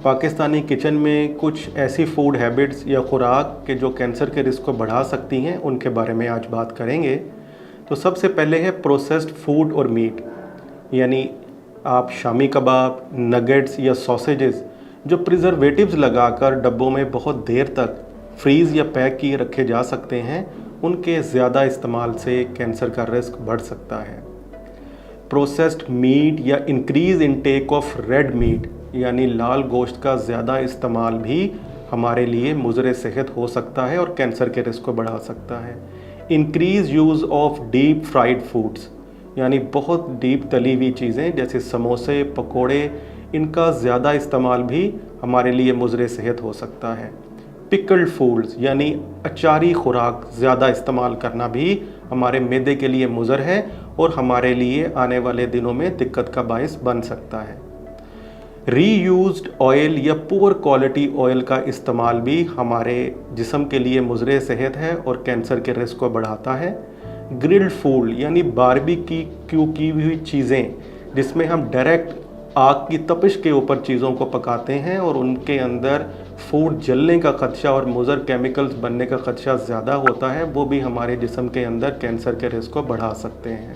Pakistani kitchen में कुछ ऐसी फूड हैबिट्स या खुराक के जो कैंसर के रिस्क को बढ़ा सकती हैं, उनके बारे में आज बात करेंगे। तो सबसे पहले है प्रोसेस्ड फूड और मीट, यानी आप शामी कबाब, नगेट्स या सॉसेजेस जो प्रिजर्वेटिव्स लगाकर डब्बों में बहुत देर तक फ्रीज़ या पैक किए रखे जा सकते हैं, उनके ज़्यादा इस्तेमाल से कैंसर का रिस्क बढ़ सकता है। प्रोसेस्ड मीट या increase intake of red meat, यानी लाल गोश्त का ज़्यादा इस्तेमाल भी हमारे लिए मुज़र सेहत हो सकता है और कैंसर के रिस्क को बढ़ा सकता है। Increase use of deep fried foods, यानी बहुत डीप तली हुई चीज़ें जैसे समोसे, पकोड़े, इनका ज़्यादा इस्तेमाल भी हमारे लिए मुज़र सेहत हो सकता है। पिकल्ड फूड्स, यानी अचारी खुराक ज़्यादा इस्तेमाल करना भी हमारे मैदे के लिए मुज़र है और हमारे लिए आने वाले दिनों में दिक्कत का बायस बन सकता है। रीयूज्ड ऑयल या पुअर क्वालिटी ऑयल का इस्तेमाल भी हमारे जिस्म के लिए मुज़र सेहत है और कैंसर के रिस्क को बढ़ाता है। ग्रिल्ड फूड, यानी बारबेक्यू की हुई चीज़ें जिसमें हम डायरेक्ट आग की तपिश के ऊपर चीज़ों को पकाते हैं और उनके अंदर फूड जलने का ख़दशा और मुज़र केमिकल्स बनने का ख़दशा ज़्यादा होता है, वो भी हमारे जिस्म के अंदर कैंसर के रिस्क को बढ़ा सकते हैं।